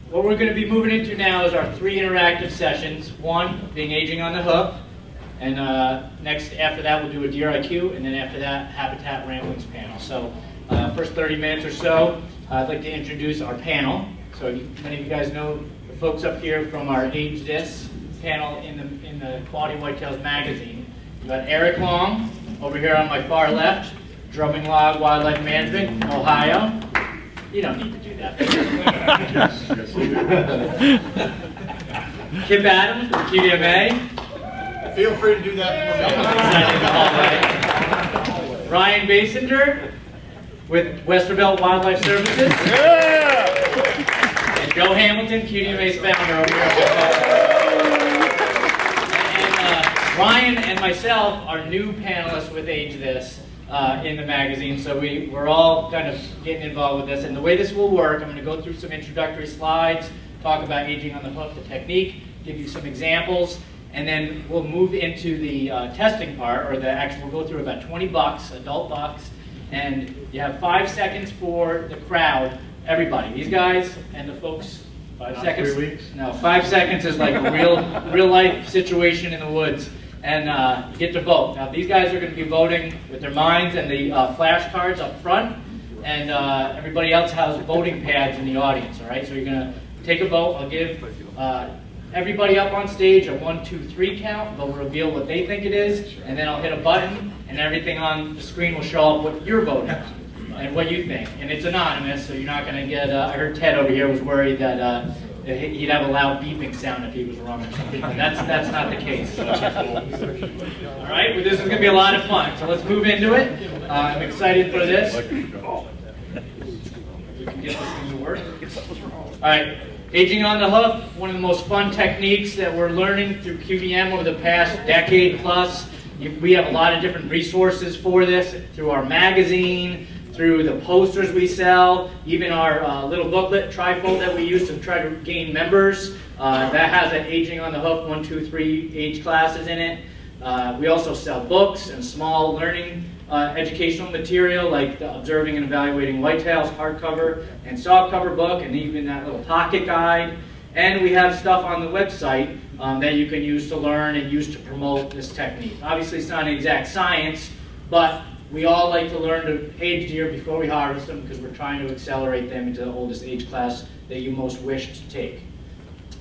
what we're going to be moving into now is our 3 interactive sessions. One being aging on the hoof, and next after that we'll do a Deer IQ, and then after that Habitat Ramblings panel. So first 30 minutes or so, I'd like to introduce our panel. So many of you guys know the folks up here from our Age This panel in the Quality Whitetails magazine. We've got Eric Long over here on my far left, Drumming Log Wildlife Management, Ohio. You don't need to do that. Kip Adams from QDMA. Feel free to do that for me. Ryan Basinger with Westervelt Wildlife Services. And Joe Hamilton, QDMA's founder over here. And Ryan and myself are new panelists with Age This. In the magazine, so we're all kind of getting involved with this. And the way this will work, I'm going to go through some introductory slides, talk about aging on the hoof, the technique, give you some examples, and then we'll move into the testing part, or we'll go through about 20 bucks, adult bucks, and you have 5 seconds for the crowd, everybody, these guys and the folks. 5 seconds? 3 weeks? No, 5 seconds is like a real life situation in the woods. And you get to vote. Now these guys are going to be voting with their minds and the flashcards up front, and everybody else has voting pads in the audience, all right? So you're going to take a vote. I'll give everybody up on stage a 1, 2, 3 count. They'll reveal what they think it is, and then I'll hit a button, and everything on the screen will show up what you're voting and what you think. And it's anonymous, so you're not going to get, I heard Ted over here was worried that he'd have a loud beeping sound if he was wrong or something, but that's not the case. All right, well, this is going to be a lot of fun, so let's move into it. I'm excited for this. We can get this thing to work. All right, aging on the hoof, one of the most fun techniques that we're learning through QDM over the past decade plus. We have a lot of different resources for this through our magazine, through the posters we sell, even our little booklet, trifold that we use to try to gain members. That has an aging on the hoof 1, 2, 3 age classes in it. We also sell books and small learning educational material like the Observing and Evaluating Whitetails hardcover and softcover book, and even that little pocket guide. And we have stuff on the website that you can use to learn and use to promote this technique. Obviously it's not an exact science, but we all like to learn to age deer before we harvest them because we're trying to accelerate them into the oldest age class that you most wish to take.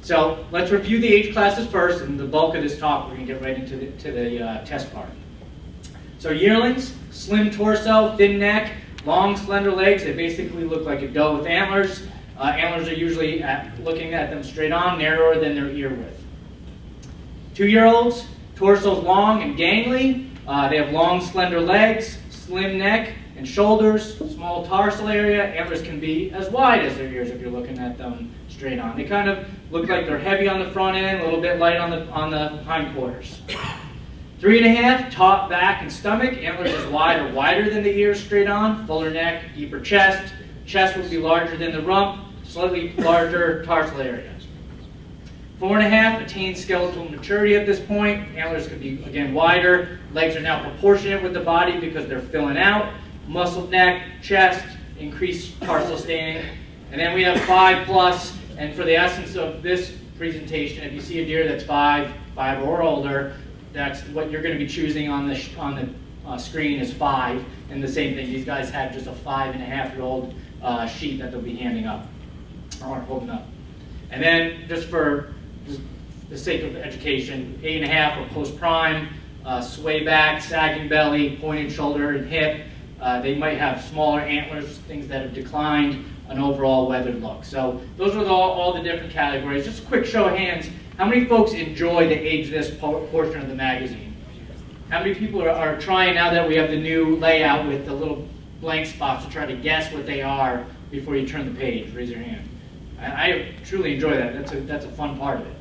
So let's review the age classes first, and the bulk of this talk we're going to get right into the test part. So yearlings, slim torso, thin neck, long slender legs. They basically look like a doe with antlers. Antlers are usually, looking at them straight on, narrower than their ear width. 2-year-olds, torsos long and gangly. They have long, slender legs, slim neck and shoulders, small tarsal area. Antlers can be as wide as their ears if you're looking at them straight on. They kind of look like they're heavy on the front end, a little bit light on the hindquarters. 3.5, top, back, and stomach. Antlers is wide or wider than the ears straight on. Fuller neck, deeper chest. Chest will be larger than the rump, slightly larger tarsal area. 4.5, attained skeletal maturity at this point. Antlers could be, again, wider. Legs are now proportionate with the body because they're filling out. Muscled neck, chest, increased tarsal staining. And then we have 5+, and for the essence of this presentation, if you see a deer that's 5 or older, that's what you're going to be choosing on the screen is 5. And the same thing, these guys have just a 5.5-year-old sheep that they'll be handing up, or holding up. And then just for the sake of education, 8.5 or post-prime, sway back, sagging belly, pointed shoulder and hip. They might have smaller antlers, things that have declined, an overall weathered look. So those are all the different categories. Just a quick show of hands. How many folks enjoy the Age This portion of the magazine? How many people are trying, now that we have the new layout with the little blank spots, to try to guess what they are before you turn the page? Raise your hand. I truly enjoy that. That's a fun part of it.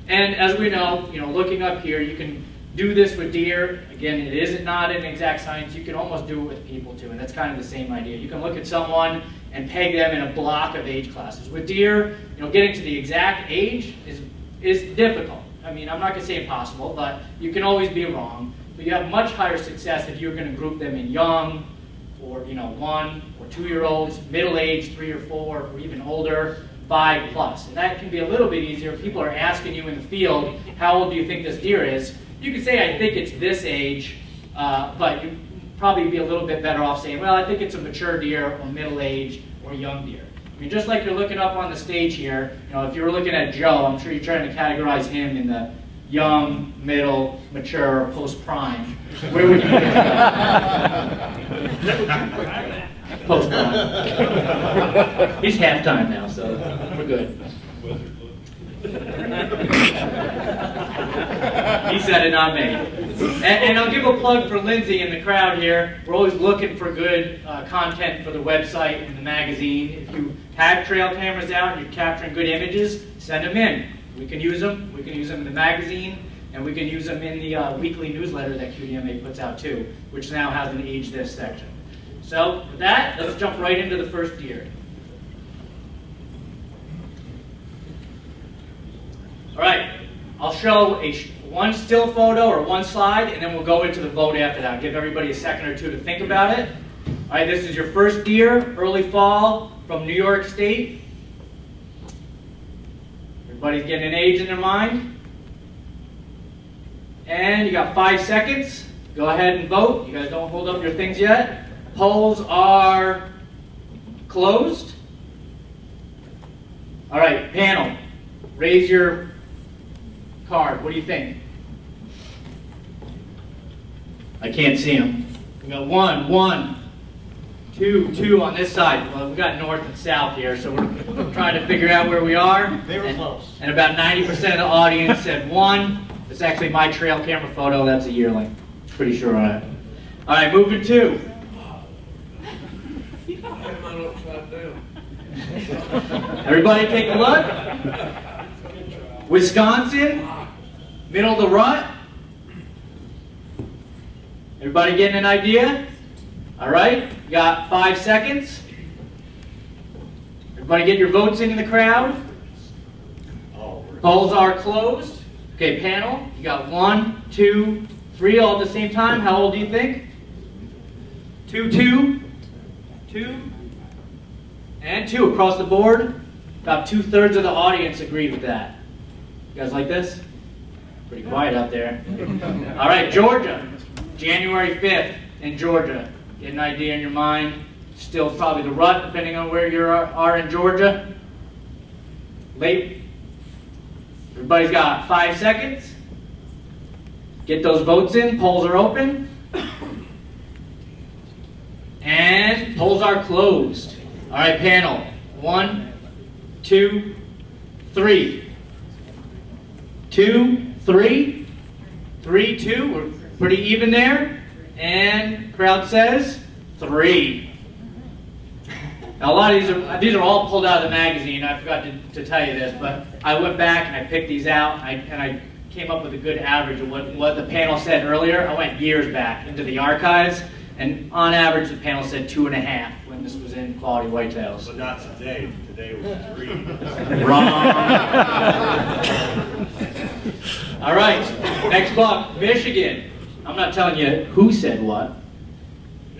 And as we know, looking up here, you can do this with deer. Again, it is not an exact science. You can almost do it with people too, and that's kind of the same idea. You can look at someone and peg them in a block of age classes. With deer, getting to the exact age is difficult. I mean, I'm not going to say impossible, but you can always be wrong. But you have much higher success if you're going to group them in young, or 1 or 2-year-olds, middle age, 3 or 4, or even older. 5 plus. And that can be a little bit easier if people are asking you in the field, how old do you think this deer is? You can say, I think it's this age, but you'd probably be a little bit better off saying, well, I think it's a mature deer or middle-aged or young deer. I mean, just like you're looking up on the stage here, if you were looking at Joe, I'm sure you're trying to categorize him in the young, middle, mature, post-prime. Where would you put him? Post-prime. He's halftime now, so we're good. He said it, not me. And I'll give a plug for Lindsay in the crowd here. We're always looking for good content for the website and the magazine. If you have trail cameras out and you're capturing good images, send them in. We can use them. We can use them in the magazine, and we can use them in the weekly newsletter that QDMA puts out too, which now has an Age This section. So with that, let's jump right into the first deer. All right, I'll show one still photo or one slide, and then we'll go into the vote after that. I'll give everybody a second or two to think about it. All right, this is your first deer, early fall, from New York State. Everybody's getting an age in their mind. And you got 5 seconds. Go ahead and vote. You guys don't hold up your things yet. Polls are closed. All right, panel, raise your card. What do you think? I can't see them. We got 1, 2 on this side. Well, we got north and south here, so we're trying to figure out where we are. They were close. And about 90% of the audience said 1. It's actually my trail camera photo. That's a yearling. Pretty sure on it. All right, moving 2. Everybody take a look. Wisconsin, middle of the rut. Everybody getting an idea? All right, you got 5 seconds. Everybody get your votes in the crowd. Polls are closed. Okay, panel, you got 1, 2, 3 all at the same time. How old do you think? 2, 2, 2, and 2 across the board. About 2/3 of the audience agreed with that. You guys like this? Pretty quiet out there. All right, Georgia, January 5th in Georgia. Get an idea in your mind. Still probably the rut, depending on where you are in Georgia. Late. Everybody's got 5 seconds. Get those votes in. Polls are open. And polls are closed. All right, panel. 1, 2, 3. 2, 3. 3, 2. We're pretty even there. And crowd says 3. Now a lot of these are all pulled out of the magazine. I forgot to tell you this, but I went back and I picked these out, and I came up with a good average of what the panel said earlier. I went years back into the archives, and on average the panel said 2.5 when this was in quality whitetails. But not today. Today was 3. Wrong. All right, next buck, Michigan. I'm not telling you who said what,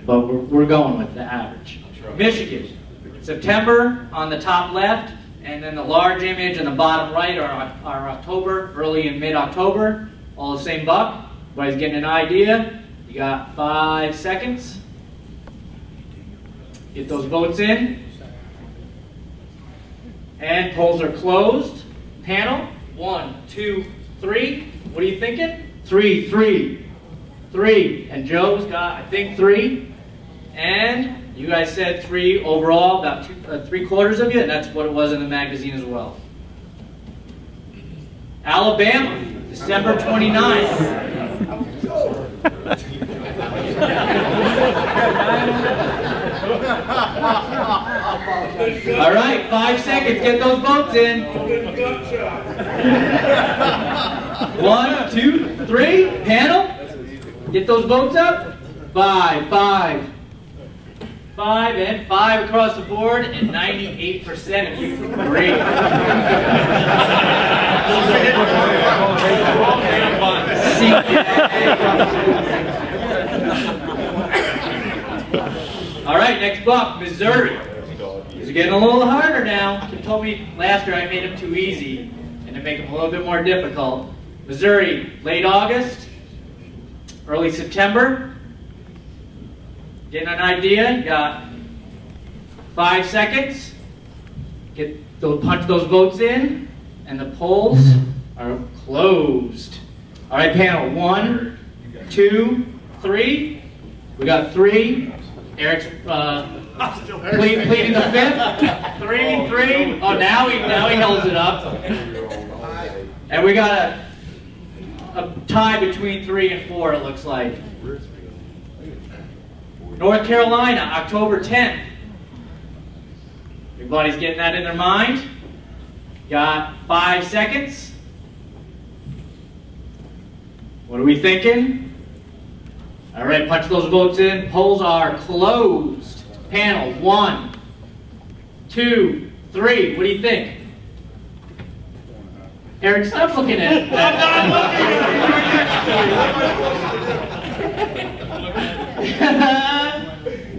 but we're going with the average. Michigan, September on the top left, and then the large image on the bottom right are October, early and mid-October, all the same buck. Everybody's getting an idea. You got 5 seconds. Get those votes in. And polls are closed. Panel, 1, 2, 3. What are you thinking? 3, 3. 3, and Joe's got, I think, 3, and you guys said 3 overall, about 3/4 of you, and that's what it was in the magazine as well. Alabama, December 29th. All right, 5 seconds, get those votes in. 1, 2, 3, panel. Get those votes up. 5, 5, 5, and 5 across the board, and 98% of you agree. All right, next buck, Missouri. These are getting a little harder now. They told me last year I made them too easy and to make them a little bit more difficult. Missouri, late August, early September. Getting an idea? You got 5 seconds. Punch those votes in, and the polls are closed. All right, panel. 1, 2, 3. We got 3. Eric's pleading the 5th. 3, 3. Oh, now he holds it up. And we got a tie between 3 and 4. It looks like. North Carolina, October 10th. Everybody's getting that in their mind. Got 5 seconds. What are we thinking? All right, punch those votes in. Polls are closed. Panel 1, 2, 3. What do you think? Eric, stop looking at that.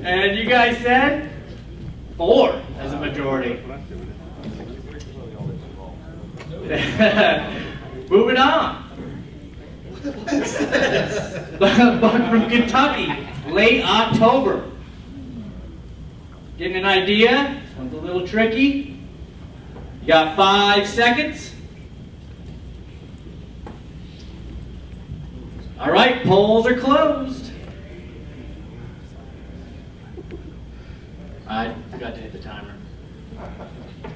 And you guys said 4 as a majority. Moving on. Buck from Kentucky, late October. Getting an idea? This one's a little tricky. You got 5 seconds. All right, polls are closed. I forgot to hit the timer.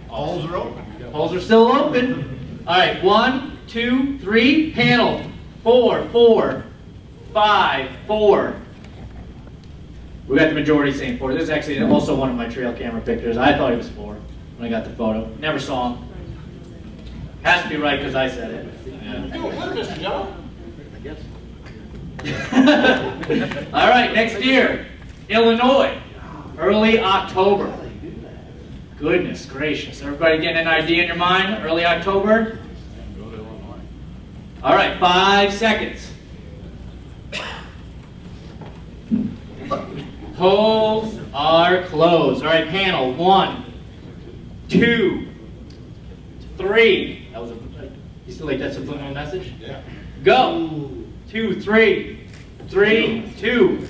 Polls are open. Polls are still open. All right, 1, 2, 3, panel. 4, 4, 5, 4. We got the majority saying 4. This is actually also one of my trail camera pictures. I thought it was 4 when I got the photo. Never saw him. Has to be right because I said it. Yeah. All right, next year, Illinois, early October. Goodness gracious. Everybody getting an idea in your mind? Early October? All right, 5 seconds. Polls are closed. All right, panel. 1, 2, 3. That was you still like that subliminal message? Yeah. Go. 2, 3. 3, 2.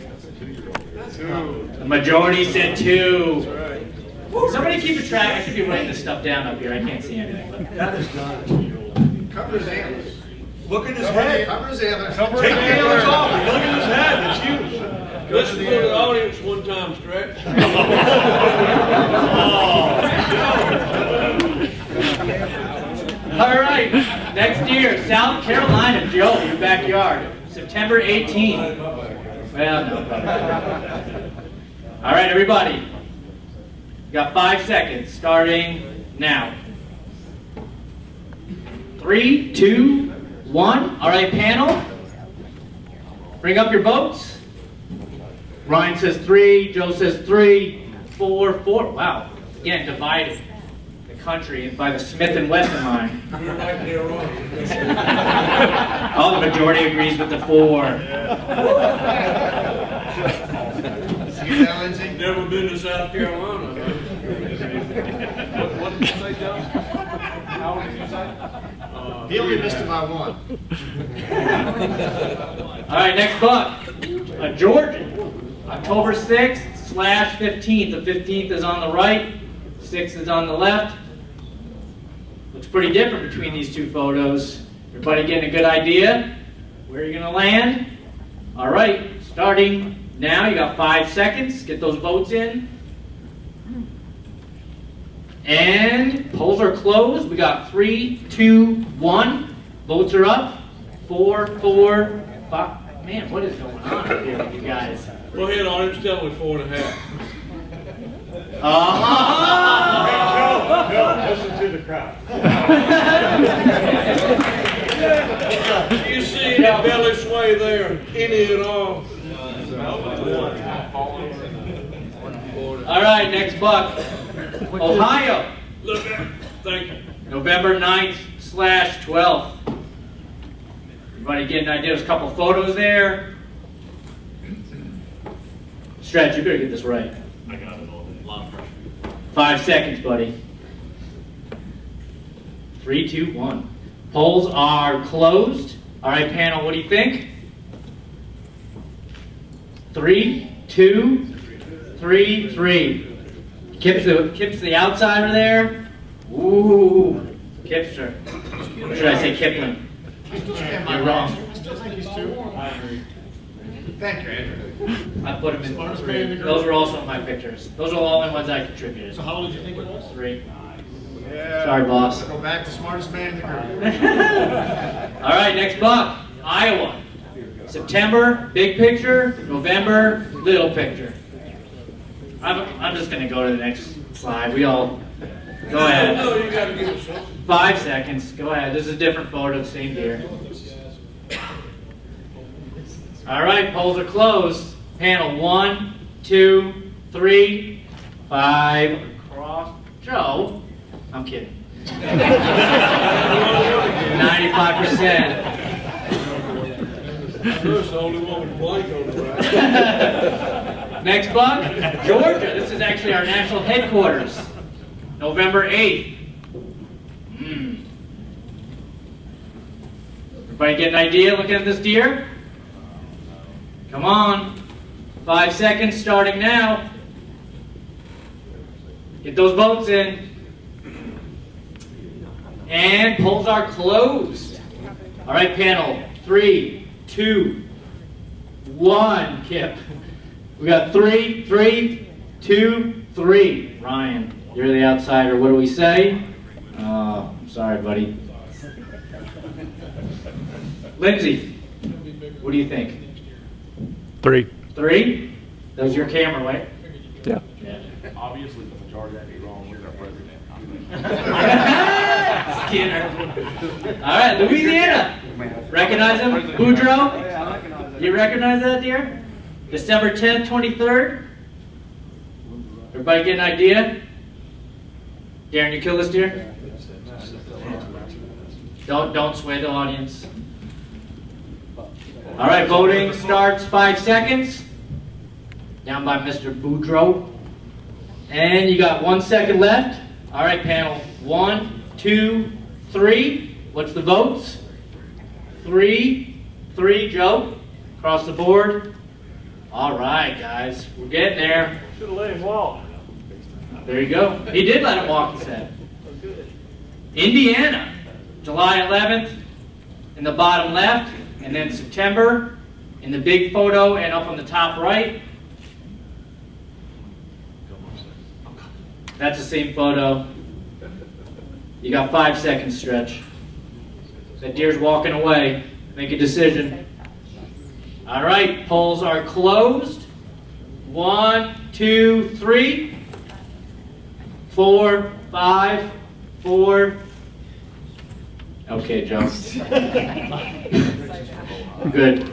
The majority said 2. Somebody keep a track. I should be writing this stuff down up here. I can't see anything. But. That is done. Cover his antlers. Look at his Cover head. Cover his antlers. Take the antlers off. Look at his head. It's huge. Listen to the audience one time, Stretch. All right, next year, South Carolina, Joe, your backyard, September 18th. Well, no. All right, everybody. You got 5 seconds, starting now. 3, 2, 1. All right, panel. Bring up your votes. Ryan says 3, Joe says 3, 4, 4. Wow. Again, divided the country by the Smith and Wesson line. You're right there wrong. Oh, the majority agrees with the 4. See that, Lindsay? Never been to South Carolina, huh? What did you say, Joe? How old did you say? He only missed it by 1. All right, next buck. Georgia. October 6th / 15th. The 15th is on the right. 6th is on the left. Looks pretty different between these two photos. Everybody getting a good idea where you're going to land? All right, starting now. You got 5 seconds. Get those votes in. And polls are closed. We got 3, 2, 1. Votes are up. 4, 4, 5. Man, what is going on here with you guys? Go ahead, audience, tell me 4.5. Joe, listen to the crowd. You see any belly sway there? Any at all? All right, next buck. Ohio. Look there. Thank you. November 9th / 12th. Everybody getting an idea? There's a couple photos there. Stretch, you better get this right. I got it all. A lot of pressure. 5 seconds, buddy. 3, 2, 1. Polls are closed. All right, panel, what do you think? 3, 2, 3, 3. Kip's the outsider there. Ooh, Kipster. Or should I say Kipling? You're wrong. Thank you, Andrew. I put them in 3. Those were also my pictures. Those are the only ones I contributed. So how old did you think it was? 3. Yeah. Sorry, boss. Go back to smartest man in the group. All right, next buck, Iowa. September, big picture. November, little picture. I'm just going to go to the next slide. We all, go ahead. No, you gotta give us something. 5 seconds. Go ahead. This is a different photo, same deer. All right, polls are closed. Panel 1, 2, 3, 5 across. Joe, I'm kidding. 95%. There's the only one with blank on the right. Next buck, Georgia. This is actually our national headquarters. November 8th. Everybody get an idea looking at this deer? Come on. 5 seconds starting now. Get those votes in. And polls are closed. All right, panel. 3, 2, 1. Kip. We got 3, 3, 2, 3. Ryan, you're the outsider. What do we say? Oh, I'm sorry, buddy. Lindsay, what do you think? 3. 3? That was your camera, right? Yeah. Yeah. Obviously, the majority of that is wrong. We're our president. Skinner. All right, Louisiana. Recognize him? Boudreaux? You recognize that deer? December 10th, 23rd? Everybody get an idea? Darren, you kill this deer? Don't sway the audience. All right, voting starts 5 seconds. Down by Mr. Boudreaux. And you got 1 second left. All right, panel. 1, 2, 3. What's the votes? 3, 3, Joe. Across the board. All right, guys. We're getting there. Should have let him walk. There you go. He did let him walk, he said. Indiana. July 11th in the bottom left. And then September in the big photo and up on the top right. That's the same photo. You got 5 seconds stretch. That deer's walking away. Make a decision. All right, polls are closed. 1, 2, 3, 4, 5, 4. Okay, Joe. Good.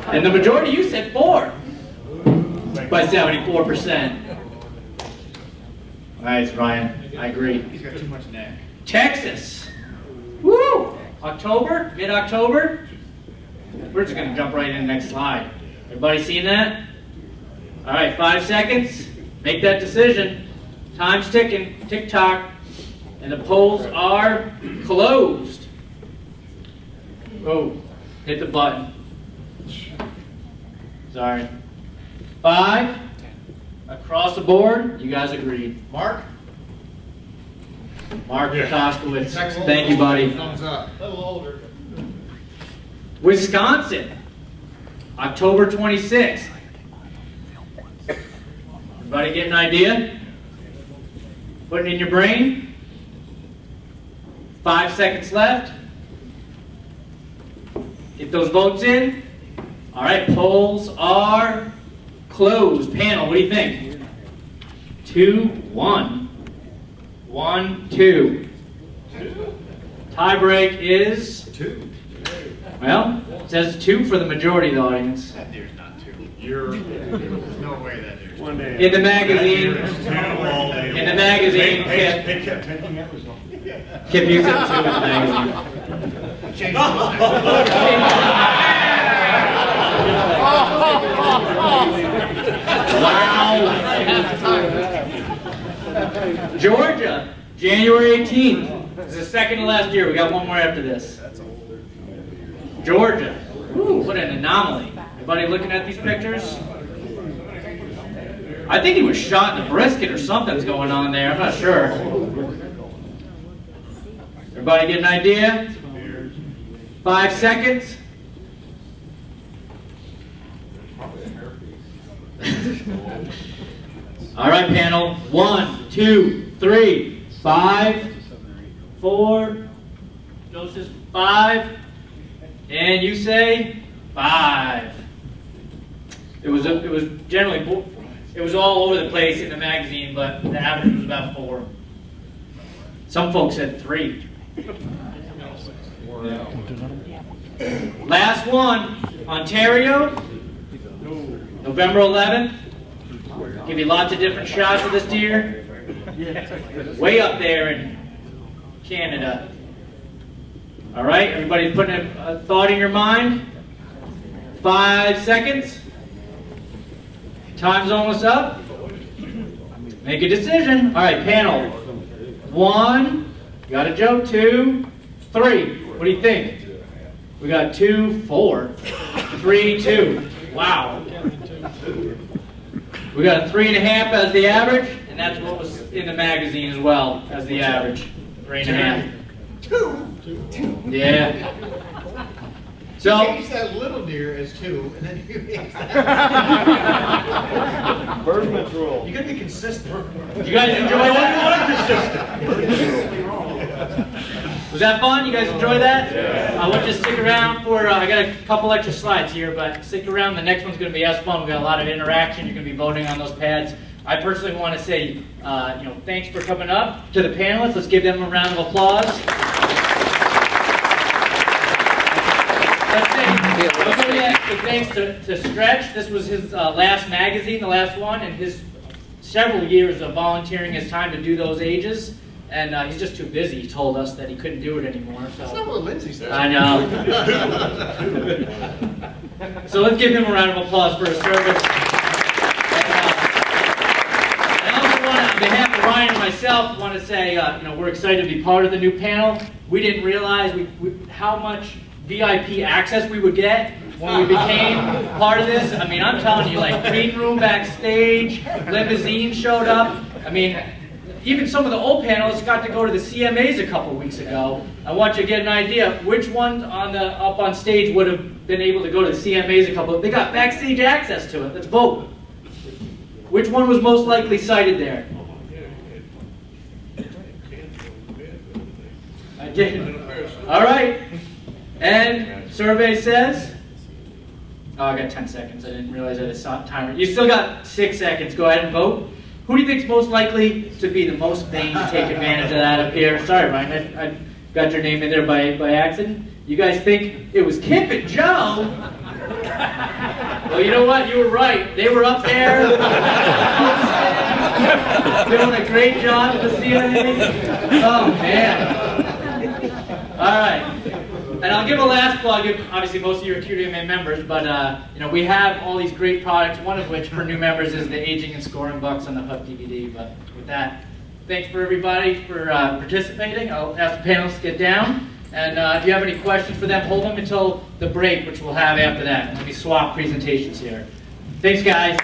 And the majority, you said 4 by 74%. Nice, Ryan. I agree. He's got too much neck. Texas. Woo! October, mid-October. We're just going to jump right in the next slide. Everybody seen that? All right, 5 seconds. Make that decision. Time's ticking. Tick-tock. And the polls are closed. Oh, hit the button. Sorry. 5. Across the board, you guys agreed. Mark? Mark Koskowitz. Texas. Thank you, buddy. Thumbs up. A little older. Wisconsin, October 26th. Everybody get an idea? Put it in your brain. 5 seconds left. Get those votes in. All right, polls are closed. Panel, what do you think? 2, 1. 1, 2. Tie break is, 2. well, it says 2 for the majority of the audience. That deer's not 2. There's no way that deer's 2. One day. In the magazine, in the magazine, Kip, They kept taking that result. Kip, you said 2 in the magazine. Change Wow. Georgia, January 18th. This is the second to last year. We got one more after this. Georgia. Ooh, what an anomaly. Everybody looking at these pictures? I think he was shot in the brisket or something's going on there. I'm not sure. Everybody get an idea? 5 seconds. All right, panel. 1, 2, 3, 5, 4. Joseph, 5. And you say 5. It was generally, it was all over the place in the magazine, but the average was about 4. Some folks said 3. Last one, Ontario, November 11th. Give you lots of different shots of this deer. Way up there in Canada. All right, everybody putting a thought in your mind. 5 seconds. Time's almost up. Make a decision. All right, panel. 1, got a joke. 2, 3. What do you think? We got 2, 4, 3, 2. Wow. We got a 3.5 as the average, and that's what was in the magazine as well as the average. 3.5. 2. Yeah. So. You use that little deer as 2, and then you use that. Birdman's rule. You gotta be consistent. You guys enjoy that? Was that fun? You guys enjoy that? Yeah. I want you to stick around for, I got a couple extra slides here, but stick around. The next one's going to be as fun. We've got a lot of interaction. You're going to be voting on those pads. I personally want to say, thanks for coming up to the panelists. Let's give them a round of applause. Thanks to Stretch. This was his last magazine, the last one, and his several years of volunteering his time to do those ages. And he's just too busy. He told us that he couldn't do it anymore. So. That's not what Lindsay said. I know. So let's give him a round of applause for his service. And I also want to, on behalf of Ryan and myself, want to say, we're excited to be part of the new panel. We didn't realize how much VIP access we would get when we became part of this. I mean, I'm telling you, like green room backstage, limousine showed up. I mean, even some of the old panelists got to go to the CMAs a couple weeks ago. I want you to get an idea of which ones up on stage would have been able to go to the CMAs a couple. They got backstage access to it. Let's vote. Which one was most likely cited there? I did. All right. And survey says. Oh, I got 10 seconds. I didn't realize I had a timer. You still got 6 seconds. Go ahead and vote. Who do you think is most likely to be the most vain to take advantage of that up here? Sorry, Ryan, I got your name in there by accident. You guys think it was Kip and Joe? Well, you know what? You were right. They were up there doing a great job at the CNA. Oh, man. All right. And I'll give a last plug. Obviously, most of you are QDMA members, but we have all these great products. One of which for new members is the Aging and Scoring Bucks on the Hoof DVD. But with that, thanks for everybody for participating. I'll ask the panelists to get down, and if you have any questions for them, hold them until the break, which we'll have after that. Let me swap presentations here. Thanks, guys.